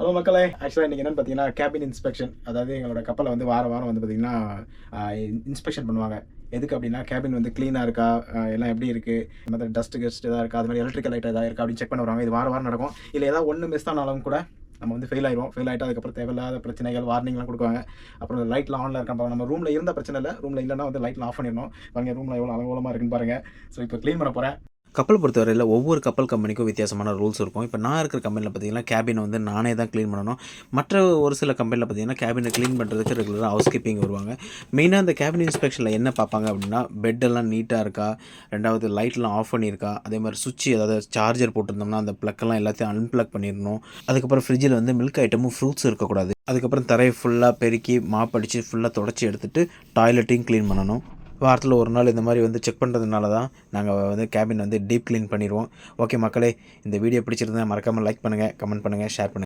Hello மக்களே, ஆக்சுவலாக இன்றைக்கி என்னென்னு பார்த்தீங்கன்னா கேபின் இன்ஸ்பெக்ஷன். அதாவது எங்களோட கப்பலை வந்து வாரம் வந்து பார்த்திங்கன்னா இன்ஸ்பெக்ஷன் பண்ணுவாங்க. எதுக்கு அப்படின்னா கேபின் வந்து க்ளீனாக இருக்கா, எல்லாம் எப்படி இருக்குது, இந்த மாதிரி டஸ்ட்டு கெஸ்ட் எதாவது இருக்கா, அது மாதிரி எலக்ட்ரிக்கல் லைட் எதாவது இருக்கா அப்படின்னு செக் பண்ண வருவாங்க. இது வாரம் நடக்கும். இல்லை ஏதாவது ஒன்று மிஸ் ஆனாலும் கூட நம்ம வந்து ஃபெயில் ஆகிட்டு அதுக்கப்புறம் தேவையில்லாத பிரச்சனைகள் வார்னிங்லாம் கொடுக்குவாங்க. அப்புறம் லைட்லாம் ஆனில் இருக்கான் பாருங்க. நம்ம ரூமில் இருந்த பிரச்சனை இல்லை, ரூமில் இல்லைன்னா வந்து லைட்லாம் ஆஃப் பண்ணிடணும். பாருங்க ரூமில் எவ்வளோ அலங்கோலமாக இருக்குன்னு பாருங்கள். ஸோ இப்போ க்ளீன் பண்ண போகிறேன். கப்பல் பொறுத்தவரையில் ஒவ்வொரு கப்பல் கம்பெனிக்கும் வித்தியாசமான ரூல்ஸ் இருக்கும். இப்போ நான் இருக்கிற கம்பெனியில் பார்த்தீங்கன்னா கேபினை வந்து நானே தான் க்ளீன் பண்ணணும். மற்ற ஒரு சில கம்பெனியில் பார்த்தீங்கன்னா கேபினை க்ளீன் பண்ணுறதுக்கு ரெகுலராக ஹவுஸ் கீப்பிங் வருவாங்க. மெயினாக அந்த கேபின் இன்ஸ்பெக்ஷனில் என்ன பார்ப்பாங்க அப்படின்னா பெட்டெல்லாம் நீட்டாக இருக்கா, ரெண்டாவது லைட்லாம் ஆஃப் பண்ணியிருக்கா, அதே மாதிரி சுவிட்ச் ஏதாவது சார்ஜர் போட்டிருந்தோம்னா அந்த ப்ளக்கெல்லாம் எல்லாத்தையும் அன்ப்ளக் பண்ணிடணும். அதுக்கப்புறம் ஃப்ரிட்ஜில் வந்து மில்க் ஐட்டமும் ஃப்ரூட்ஸ் இருக்கக்கூடாது. அதுக்கப்புறம் தரையை ஃபுல்லாக பெருக்கி மாப் அடித்து ஃபுல்லாக தொடச்சி எடுத்துகிட்டு டாய்லெட்டையும் க்ளீன் பண்ணணும். வாரத்தில் ஒரு நாள் இந்த மாதிரி வந்து செக் பண்ணுறதுனால தான் நாங்கள் வந்து கேபின் வந்து டீப் க்ளீன் பண்ணிடுவோம். ஓகே மக்களே, இந்த வீடியோ பிடிச்சிருந்தா மறக்காமல் லைக் பண்ணுங்கள், கமெண்ட் பண்ணுங்கள், ஷேர் பண்ணுங்கள்.